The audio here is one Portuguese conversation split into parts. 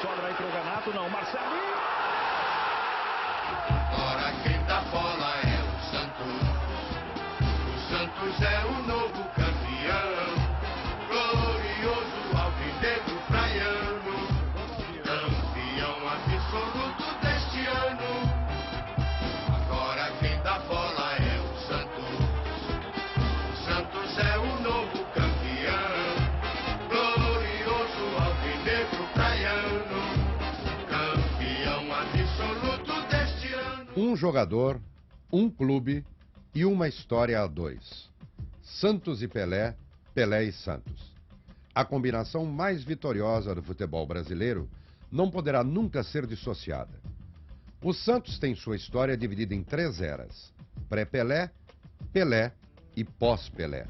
sobra aí pro Renato, não, Marcelinho. Agora quem dá bola é o Santos. O Santos é o novo campeão. Glorioso alvinegro praiano. Campeão absoluto deste ano. Agora quem dá bola é o Santos. O Santos é o novo campeão. Glorioso alvinegro praiano. Campeão absoluto deste ano. Um jogador, um clube e uma história a dois. Santos e Pelé, Pelé e Santos. A combinação mais vitoriosa do futebol brasileiro não poderá nunca ser dissociada. O Santos tem sua história dividida em 3 eras: pré-Pelé, Pelé e pós-Pelé.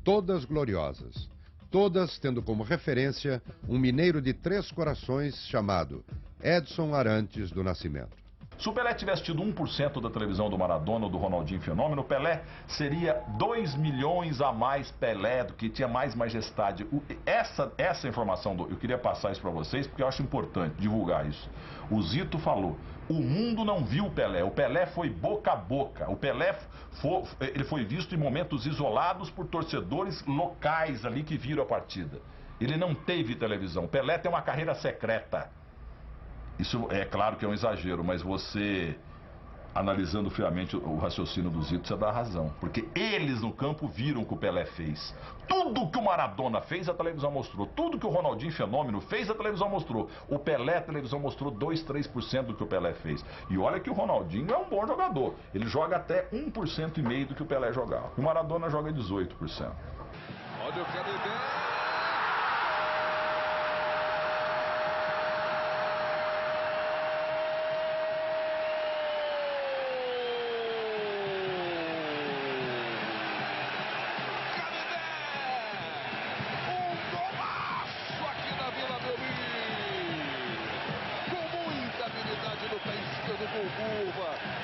Todas gloriosas, todas tendo como referência um mineiro de 3 corações chamado Edson Arantes do Nascimento. Se o Pelé tivesse tido 1% da televisão do Maradona ou do Ronaldinho Fenômeno, o Pelé seria 2 milhões a mais Pelé, do que tinha mais majestade. Essa informação, eu queria passar isso para vocês, porque eu acho importante divulgar isso. O Zito falou, o mundo não viu o Pelé foi boca a boca. O Pelé ele foi visto em momentos isolados por torcedores locais ali que viram a partida. Ele não teve televisão. O Pelé tem uma carreira secreta. Isso é claro que é um exagero, mas você, analisando friamente o raciocínio do Zito, você dá razão. Porque eles no campo viram o que o Pelé fez. Tudo que o Maradona fez, a televisão mostrou. Tudo que o Ronaldinho Fenômeno fez, a televisão mostrou. O Pelé, a televisão mostrou 2, 3% do que o Pelé fez. E olha que o Ronaldinho é um bom jogador. Ele joga até 1,5% do que o Pelé jogava. O Maradona joga 18%. Olha o Canidé.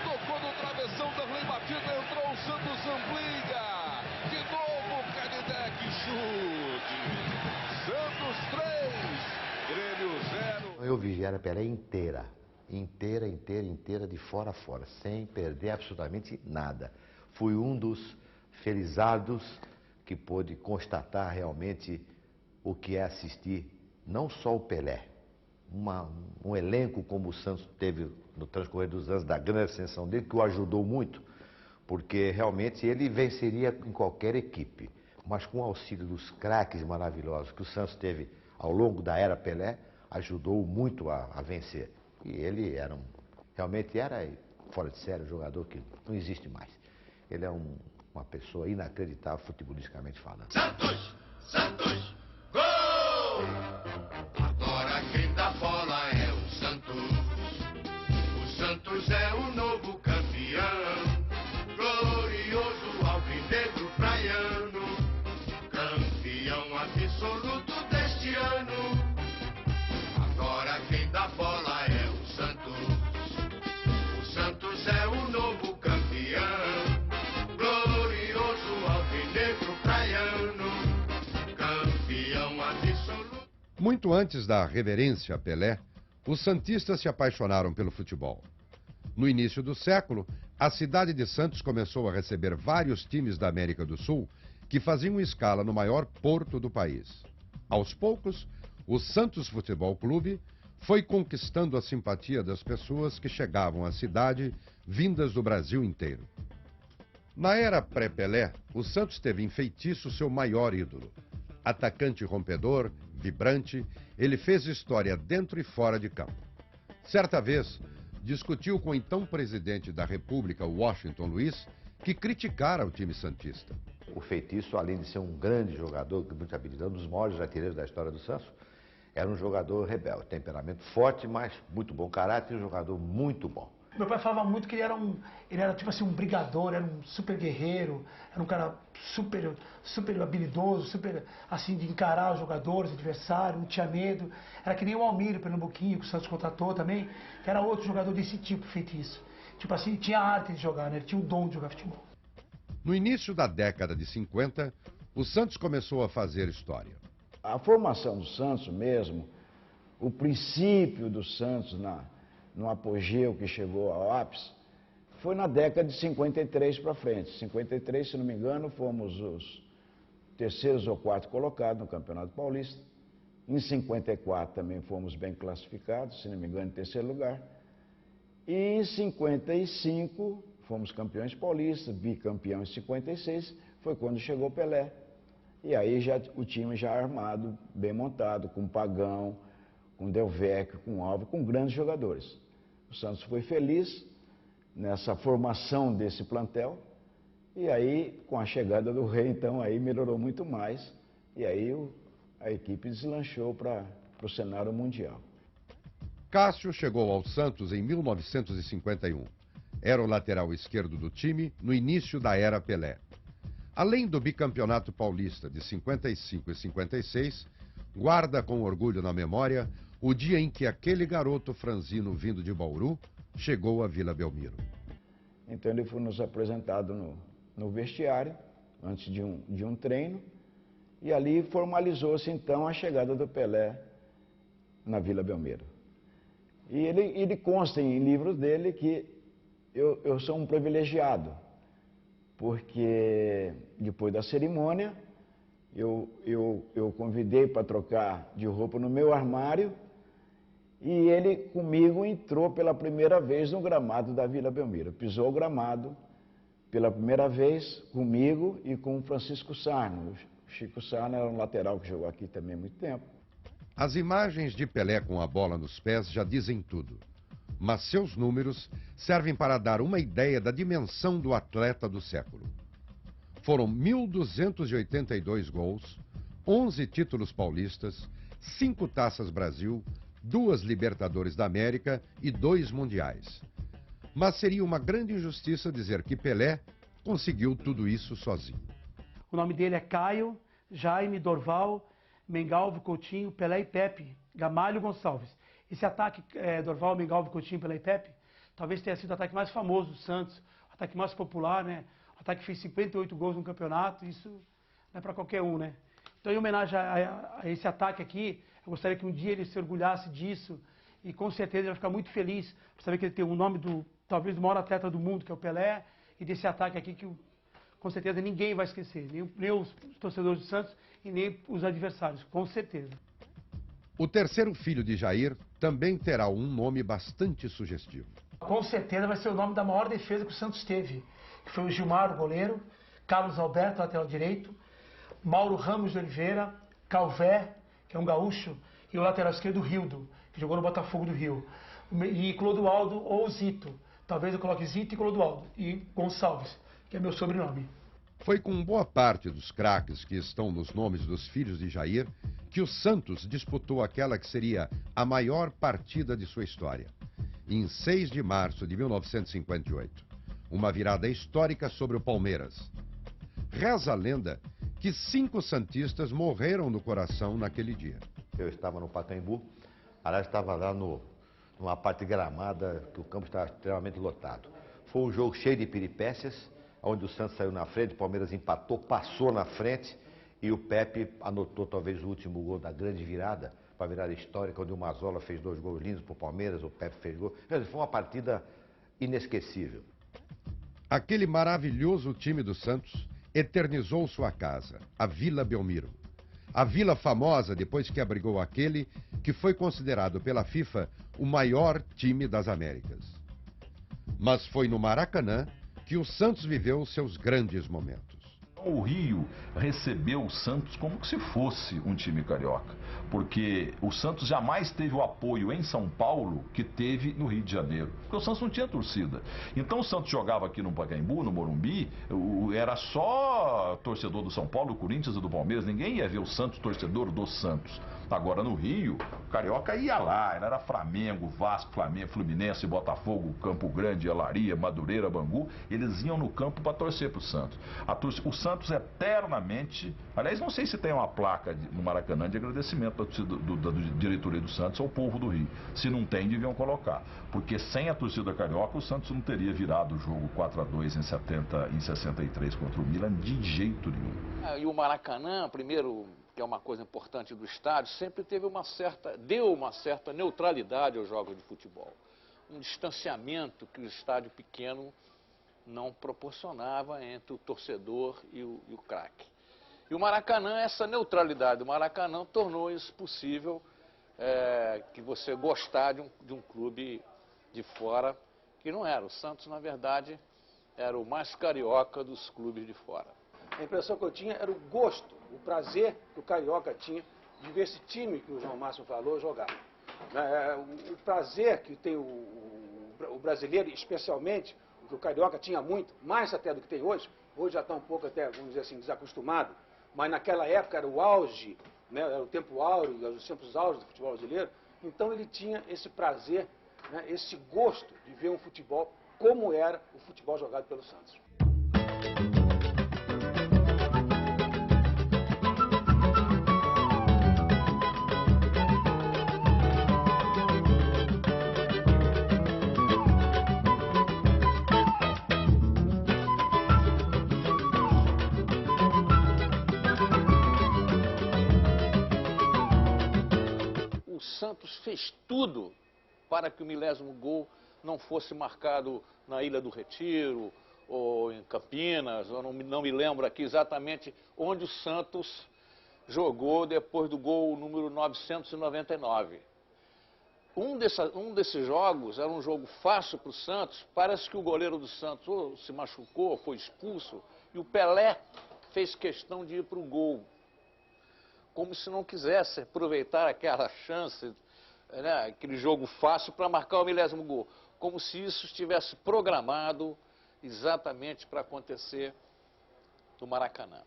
Tocou no travessão, Darley batida, entrou o Santos Zambliga. De novo, Canidé, que chute. Santos 3, Grêmio 0. Eu vivi a Pelé inteira, de fora a fora, sem perder absolutamente nada. Fui um dos felizados que pôde constatar realmente o que é assistir, não só o Pelé, um elenco como o Santos teve no transcorrer dos anos, da grande ascensão dele, que o ajudou muito, porque realmente ele venceria em qualquer equipe. Mas com o auxílio dos craques maravilhosos que o Santos teve ao longo da era Pelé, ajudou muito a vencer. E ele realmente era fora de série, um jogador que não existe mais. Ele é uma pessoa inacreditável, futebolisticamente falando. Santos! Santos! Gol! Agora quem dá bola é o Santos. O Santos é o novo campeão. Glorioso alvinegro praiano. Campeão absoluto deste ano. Agora quem dá bola é o Santos. O Santos é o novo campeão. Glorioso alvinegro praiano. Campeão absoluto. Muito antes da reverência a Pelé, os santistas se apaixonaram pelo futebol. No início do século, a cidade de Santos começou a receber vários times da América do Sul que faziam escala no maior porto do país. Aos poucos, o Santos Futebol Clube foi conquistando a simpatia das pessoas que chegavam à cidade vindas do Brasil inteiro. Na era pré-Pelé, o Santos teve em feitiço seu maior ídolo. Atacante rompedor, vibrante, ele fez história dentro e fora de campo. Certa vez, discutiu com o então presidente da República, Washington Luiz, que criticara o time santista. O feitiço, além de ser um grande jogador, muito habilidoso, um dos maiores artilheiros da história do Santos, era um jogador rebelde, temperamento forte, mas muito bom caráter e um jogador muito bom. Meu pai falava muito que ele era tipo assim um brigador, era um super guerreiro, era um cara super habilidoso, super assim de encarar os jogadores, adversário, não tinha medo. Era que nem o Almir, Pernambuquinho, que o Santos contratou também, que era outro jogador desse tipo, feitiço. Tipo assim, tinha a arte de jogar, né? Ele tinha o dom de jogar futebol. No início da década de 50, o Santos começou a fazer história. A formação do Santos mesmo, o princípio do Santos no apogeu que chegou ao ápice, foi na década de 53 para frente. 53, se não me engano, fomos os terceiros ou quartos colocados no Campeonato Paulista. Em 54 também fomos bem classificados, se não me engano, em terceiro lugar. E em 55 fomos campeões paulistas, bicampeão em 56, foi quando chegou o Pelé. E aí o time já armado, bem montado, com Pagão, com Del Vecchio, com Alves, com grandes jogadores. O Santos foi feliz nessa formação desse plantel, e aí, com a chegada do Rei, então, aí melhorou muito mais, e aí a equipe deslanchou para o cenário mundial. Cássio chegou ao Santos em 1951. Era o lateral esquerdo do time no início da era Pelé. Além do bicampeonato paulista de 55 e 56, guarda com orgulho na memória o dia em que aquele garoto franzino vindo de Bauru chegou à Vila Belmiro. Então ele foi nos apresentado no vestiário, antes de um treino, e ali formalizou-se então a chegada do Pelé na Vila Belmiro. E ele consta em livros dele que eu sou um privilegiado, porque depois da cerimônia eu convidei para trocar de roupa no meu armário, e ele comigo entrou pela primeira vez no gramado da Vila Belmiro. Pisou o gramado pela primeira vez comigo e com o Francisco Sarno. O Chico Sarno era um lateral que jogou aqui também há muito tempo. As imagens de Pelé com a bola nos pés já dizem tudo. Mas seus números servem para dar uma ideia da dimensão do atleta do século. Foram 1.282 gols, 11 títulos paulistas, 5 Taças Brasil, 2 Libertadores da América e 2 Mundiais. Mas seria uma grande injustiça dizer que Pelé conseguiu tudo isso sozinho. O nome dele é Caio, Jaime, Dorval, Mengalvo, Coutinho, Pelé e Pepe, Gamalho Gonçalves. Esse ataque, Dorval, Mengalvo, Coutinho, Pelé e Pepe, talvez tenha sido o ataque mais famoso do Santos, o ataque mais popular, né? O ataque que fez 58 gols no campeonato, isso não é para qualquer um, né? Então, em homenagem a esse ataque aqui, eu gostaria que um dia ele se orgulhasse disso, e com certeza ele vai ficar muito feliz por saber que ele tem o nome talvez do maior atleta do mundo, que é o Pelé, e desse ataque aqui que com certeza ninguém vai esquecer, nem os torcedores do Santos e nem os adversários, com certeza. O terceiro filho de Jair também terá um nome bastante sugestivo. Com certeza vai ser o nome da maior defesa que o Santos teve, que foi o Gilmar, o goleiro, Carlos Alberto, lateral direito, Mauro Ramos de Oliveira, Calvé, que é um gaúcho, e o lateral esquerdo, Rildo, que jogou no Botafogo do Rio, e Clodoaldo ou Zito. Talvez eu coloque Zito e Clodoaldo, e Gonçalves, que é meu sobrenome. Foi com boa parte dos craques que estão nos nomes dos filhos de Jair que o Santos disputou aquela que seria a maior partida de sua história, em 6 de março de 1958. Uma virada histórica sobre o Palmeiras. Reza a lenda que 5 santistas morreram no coração naquele dia. Eu estava no Pacaembu, aliás, estava lá numa parte gramada, que o campo estava extremamente lotado. Foi um jogo cheio de peripécias, onde o Santos saiu na frente, o Palmeiras empatou, passou na frente, e o Pepe anotou talvez o último gol da grande virada, para virar histórica, onde o Mazzola fez 2 gols lindos para o Palmeiras, o Pepe fez gol. Foi uma partida inesquecível. Aquele maravilhoso time do Santos eternizou sua casa, a Vila Belmiro. A vila famosa depois que abrigou aquele que foi considerado pela FIFA o maior time das Américas. Mas foi no Maracanã que o Santos viveu seus grandes momentos. O Rio recebeu o Santos como se fosse um time carioca, porque o Santos jamais teve o apoio em São Paulo que teve no Rio de Janeiro, porque o Santos não tinha torcida. Então o Santos jogava aqui no Pacaembu, no Morumbi, era só torcedor do São Paulo, do Corinthians e do Palmeiras, ninguém ia ver o Santos torcedor do Santos. Agora no Rio, o carioca ia lá, era Flamengo, Vasco, Flamengo, Fluminense, Botafogo, Campo Grande, Alaria, Madureira, Bangu, eles iam no campo para torcer pro Santos. O Santos eternamente, aliás, não sei se tem uma placa no Maracanã de agradecimento da diretoria do Santos ao povo do Rio. Se não tem, deviam colocar, porque sem a torcida carioca o Santos não teria virado o jogo 4-2 em 63 contra o Milan de jeito nenhum. E o Maracanã, primeiro que é uma coisa importante do estádio, sempre deu uma certa neutralidade aos jogos de futebol. Um distanciamento que o estádio pequeno não proporcionava entre o torcedor e o craque. E o Maracanã, essa neutralidade do Maracanã tornou isso possível, que você gostar de um clube de fora, que não era. O Santos, na verdade, era o mais carioca dos clubes de fora. A impressão que eu tinha era o gosto, o prazer que o carioca tinha de ver esse time que o João Márcio falou jogar. O prazer que tem o brasileiro, especialmente, o que o carioca tinha muito, mais até do que tem hoje. Hoje já está um pouco até, vamos dizer assim, desacostumado. Mas naquela época era o auge, né, era o tempo áureo, os tempos áureos do futebol brasileiro. Então ele tinha esse prazer, né, esse gosto de ver um futebol como era o futebol jogado pelo Santos. O Santos fez tudo para que o milésimo gol não fosse marcado na Ilha do Retiro, ou em Campinas, eu não me lembro aqui exatamente onde o Santos jogou depois do gol número 999. Um desses jogos era um jogo fácil para o Santos, parece que o goleiro do Santos ou se machucou, ou foi expulso, e o Pelé fez questão de ir para o gol, como se não quisesse aproveitar aquela chance, né, aquele jogo fácil para marcar o milésimo gol, como se isso estivesse programado exatamente para acontecer no Maracanã.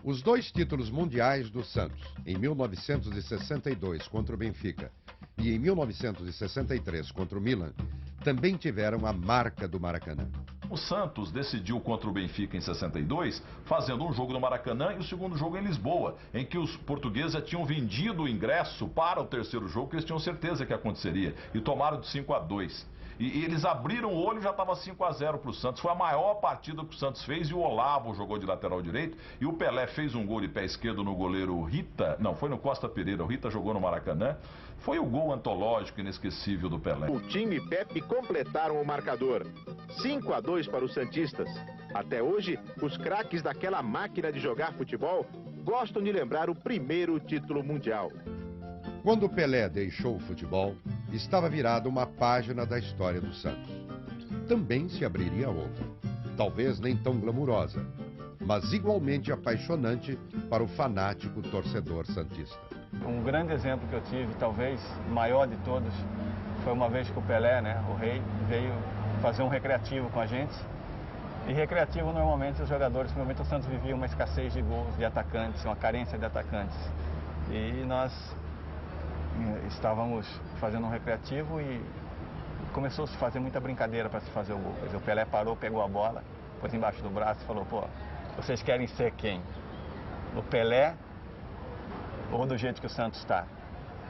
Os dois títulos mundiais do Santos, em 1962 contra o Benfica e em 1963 contra o Milan, também tiveram a marca do Maracanã. O Santos decidiu contra o Benfica em 62, fazendo um jogo no Maracanã e o segundo jogo em Lisboa, em que os portugueses já tinham vendido o ingresso para o terceiro jogo, que eles tinham certeza que aconteceria, e tomaram de 5-2. E eles abriram o olho e já estava 5-0 para o Santos. Foi a maior partida que o Santos fez e o Olavo jogou de lateral direito. E o Pelé fez um gol de pé esquerdo no goleiro Rita. Não, foi no Costa Pereira. O Rita jogou no Maracanã. Foi o gol antológico inesquecível do Pelé. O time e Pepe completaram o marcador. 5-2 para os santistas. Até hoje, os craques daquela máquina de jogar futebol gostam de lembrar o primeiro título mundial. Quando Pelé deixou o futebol, estava virada uma página da história do Santos. Também se abriria outra, talvez nem tão glamurosa, mas igualmente apaixonante para o fanático torcedor santista. Um grande exemplo que eu tive, talvez maior de todos, foi uma vez que o Pelé, né, o rei, veio fazer um recreativo com a gente. E recreativo, normalmente, os jogadores, normalmente o Santos vivia uma escassez de gols, de atacantes, uma carência de atacantes. E nós estávamos fazendo um recreativo e começou a se fazer muita brincadeira para se fazer o gol. Quer dizer, o Pelé parou, pegou a bola, pôs embaixo do braço e falou: pô, vocês querem ser quem? O Pelé ou do jeito que o Santos está?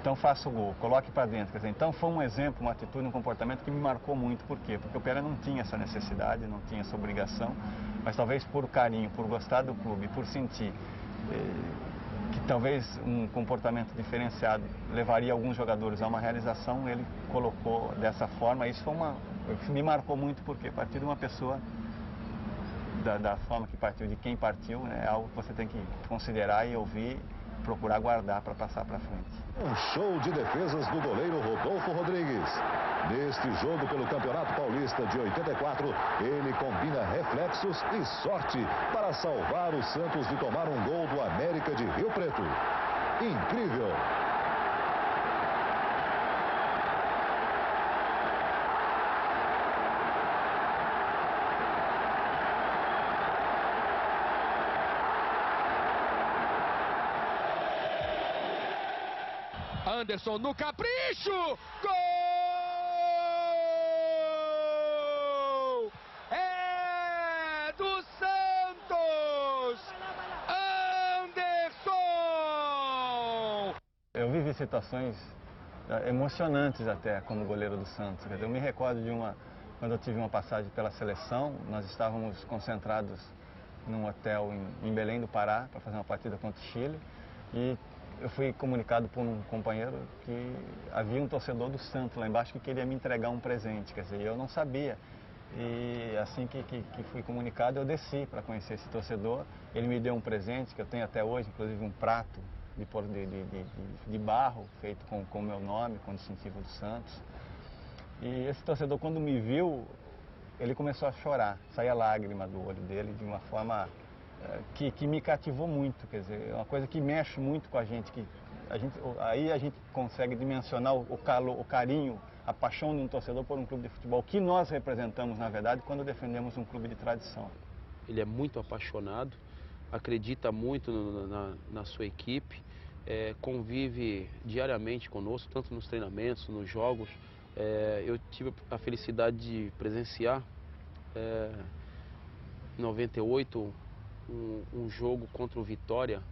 Então faça o gol, coloque para dentro. Quer dizer, então foi um exemplo, uma atitude, um comportamento que me marcou muito. Por quê? Porque o Pelé não tinha essa necessidade, não tinha essa obrigação, mas talvez por carinho, por gostar do clube, por sentir que talvez um comportamento diferenciado levaria alguns jogadores a uma realização, ele colocou dessa forma. Isso foi me marcou muito, porque a partir de uma pessoa, da forma que partiu, de quem partiu, né, é algo que você tem que considerar e ouvir, procurar guardar para passar para frente. Um show de defesas do goleiro Rodolfo Rodrigues. Neste jogo pelo Campeonato Paulista de 84, ele combina reflexos e sorte para salvar o Santos de tomar um gol do América de Rio Preto. Incrível! Anderson no capricho! Gol! É do Santos! Anderson! Eu vivi situações emocionantes até como goleiro do Santos. Eu me recordo de quando eu tive uma passagem pela seleção, nós estávamos concentrados num hotel em Belém do Pará para fazer uma partida contra o Chile e eu fui comunicado por um companheiro que havia um torcedor do Santos lá embaixo que queria me entregar um presente, quer dizer, eu não sabia. E assim que fui comunicado, eu desci para conhecer esse torcedor. Ele me deu um presente que eu tenho até hoje, inclusive um prato de barro feito com o meu nome, com o distintivo do Santos. E esse torcedor, quando me viu, ele começou a chorar, saía lágrima do olho dele de uma forma que me cativou muito, quer dizer, é uma coisa que mexe muito com a gente, aí a gente consegue dimensionar o carinho, a paixão de um torcedor por um clube de futebol, que nós representamos, na verdade, quando defendemos um clube de tradição. Ele é muito apaixonado, acredita muito na sua equipe, convive diariamente conosco, tanto nos treinamentos, nos jogos. Eu tive a felicidade de presenciar, em 98, um jogo contra o Vitória,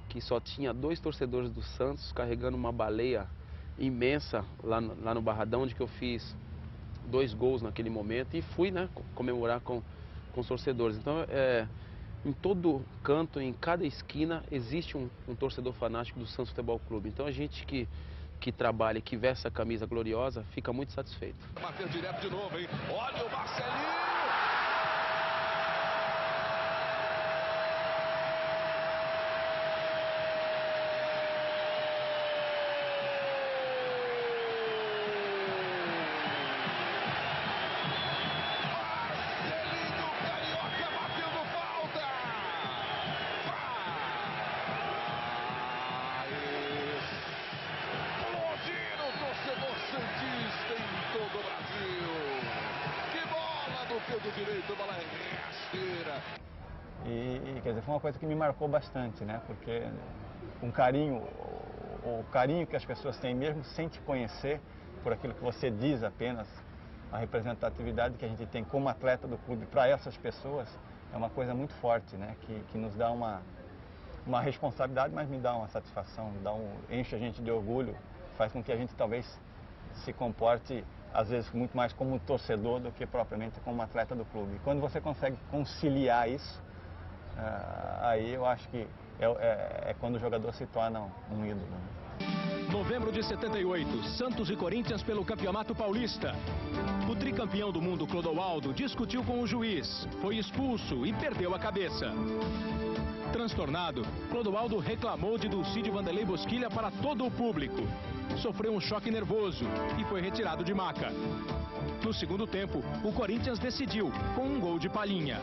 que só tinha 2 torcedores do Santos carregando uma baleia imensa lá no Barradão, onde que eu fiz 2 gols naquele momento e fui, né, comemorar com os torcedores. Então, em todo canto, em cada esquina, existe um torcedor fanático do Santos Futebol Clube. Então, a gente que trabalha e que veste a camisa gloriosa fica muito satisfeito. Bateu direto de novo, hein? Olha o Marcelinho! Santista em todo o Brasil. Que bola do canto direito, bola rasteira. E quer dizer, foi uma coisa que me marcou bastante, né? Porque o carinho que as pessoas têm mesmo sem te conhecer, por aquilo que você diz apenas, a representatividade que a gente tem como atleta do clube para essas pessoas, é uma coisa muito forte, né? Que nos dá uma responsabilidade, mas me dá uma satisfação, enche a gente de orgulho, faz com que a gente talvez se comporte, às vezes, muito mais como um torcedor do que propriamente como um atleta do clube. E quando você consegue conciliar isso, aí eu acho que é quando o jogador se torna um ídolo. Novembro de 78, Santos e Corinthians pelo Campeonato Paulista. O tricampeão do mundo Clodoaldo discutiu com o juiz, foi expulso e perdeu a cabeça. Transtornado, Clodoaldo reclamou de Dulcídio Vanderlei Bosquilha para todo o público. Sofreu um choque nervoso e foi retirado de maca. No segundo tempo, o Corinthians decidiu com um gol de Palhinha.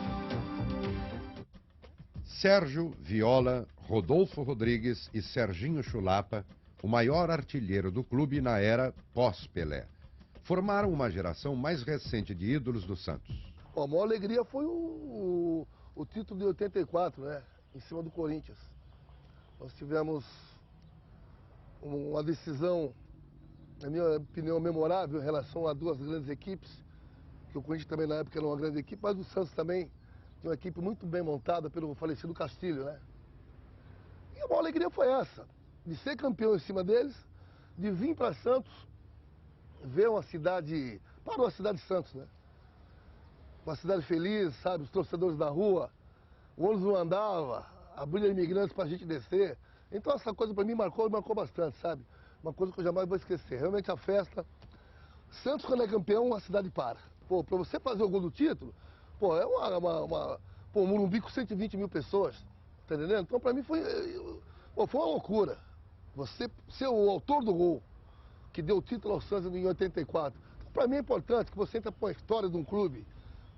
Sérgio, Viola, Rodolfo Rodrigues e Serginho Chulapa, o maior artilheiro do clube na era pós-Pelé, formaram uma geração mais recente de ídolos do Santos. A maior alegria foi o título de 84, né? Em cima do Corinthians. Nós tivemos uma decisão, na minha opinião, memorável em relação a 2 grandes equipes, que o Corinthians também na época era uma grande equipe, mas o Santos também tinha uma equipe muito bem montada pelo falecido Castilho, né? E a maior alegria foi essa, de ser campeão em cima deles, de vir para Santos, ver uma cidade, parou a cidade de Santos, né? Uma cidade feliz, sabe, os torcedores da rua, o ônibus não andava, abrindo imigrantes para a gente descer. Então essa coisa para mim marcou bastante, sabe? Uma coisa que eu jamais vou esquecer. Realmente a festa, Santos quando é campeão, a cidade para. Pô, para você fazer o gol do título, pô, é um Morumbi com 120 mil pessoas, tá entendendo? Então para mim foi uma loucura. Você ser o autor do gol, que deu o título ao Santos em 84. Então, para mim é importante que você entra para a história de um clube,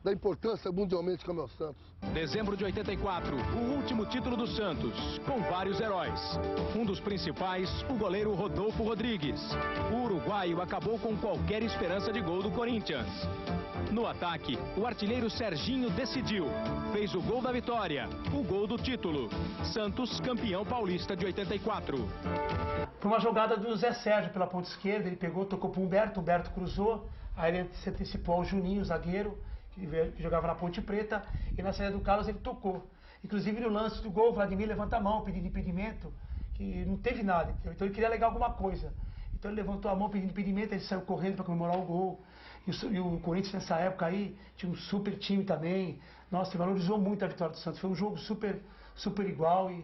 da importância mundialmente como é o Santos. Dezembro de 84, o último título do Santos, com vários heróis. Um dos principais, o goleiro Rodolfo Rodrigues. O uruguaio acabou com qualquer esperança de gol do Corinthians. No ataque, o artilheiro Serginho decidiu. Fez o gol da vitória, o gol do título. Santos, campeão paulista de 84. Foi uma jogada do Zé Sérgio pela ponta esquerda, ele pegou, tocou para o Humberto cruzou, aí ele se antecipou ao Juninho, o zagueiro, que jogava na Ponte Preta, e na saída do Carlos ele tocou. Inclusive no lance do gol, o Vladimir levanta a mão pedindo impedimento, que não teve nada, então ele queria alegar alguma coisa. Então ele levantou a mão pedindo impedimento, ele saiu correndo para comemorar o gol. E o Corinthians nessa época aí tinha um super time também. Nossa, valorizou muito a vitória do Santos. Foi um jogo super igual e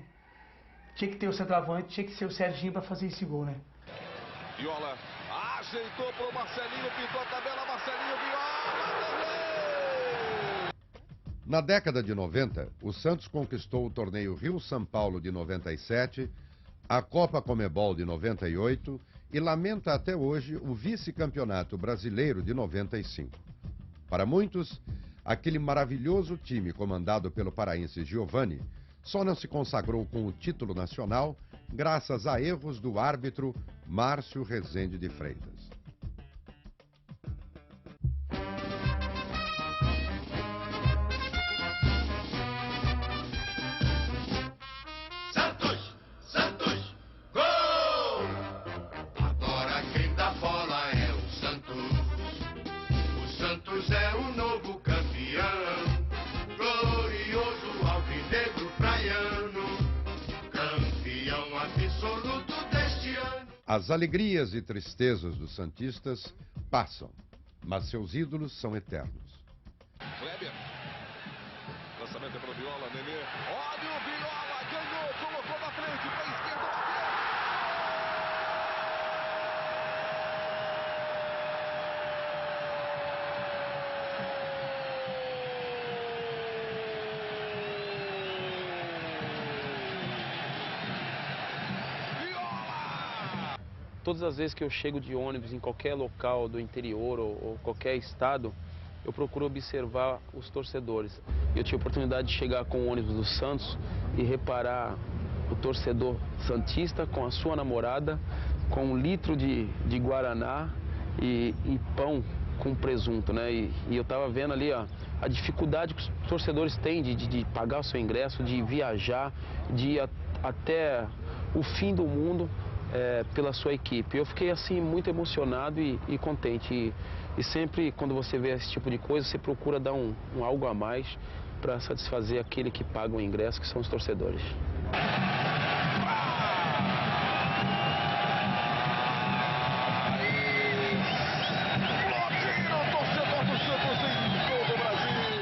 tinha que ter o centroavante, tinha que ser o Serginho para fazer esse gol, né? Viola ajeitou pro Marcelinho, pintou a tabela, Marcelinho, Viola! Na década de 90, o Santos conquistou o torneio Rio-São Paulo de 97, a Copa Comebol de 98 e lamenta até hoje o vice-campeonato brasileiro de 95. Para muitos, aquele maravilhoso time comandado pelo paraense Giovani só não se consagrou com o título nacional graças a erros do árbitro Márcio Rezende de Freitas. As alegrias e tristezas dos santistas passam, mas seus ídolos são eternos. Kleber. Lançamento é para o Viola, Nenê. Olha o Viola, ganhou, colocou na frente, para a esquerda, Todas as vezes que eu chego de ônibus em qualquer local do interior ou qualquer estado, eu procuro observar os torcedores. Eu tive a oportunidade de chegar com o ônibus do Santos e reparar o torcedor santista com a sua namorada, com 1 litro de guaraná e pão com presunto, né? E eu estava vendo ali, ó, a dificuldade que os torcedores têm de pagar o seu ingresso, de viajar, de ir até o fim do mundo pela sua equipe. Eu fiquei assim muito emocionado e contente. E sempre quando você vê esse tipo de coisa, você procura dar um algo a mais para satisfazer aquele que paga o ingresso, que são os torcedores.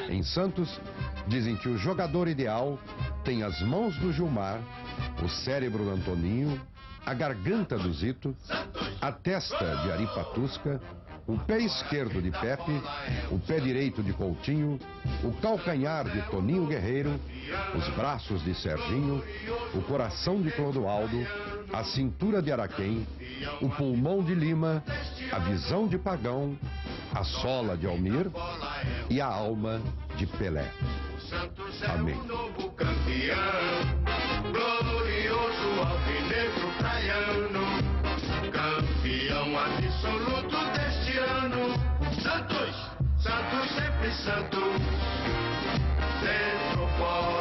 Em Santos, dizem que o jogador ideal tem as mãos do Gilmar, o cérebro do Antoninho, a garganta do Zito, a testa de Ari Patusca, o pé esquerdo de Pepe, o pé direito de Coutinho, o calcanhar de Toninho Guerreiro, os braços de Serginho, o coração de Clodoaldo, a cintura de Araquém, o pulmão de Lima, a visão de Pagão, a sola de Almir e a alma de Pelé. Amém. Glorioso alvinegro praiano, campeão absoluto deste ano. Santos, Santos sempre Santos, centro forte.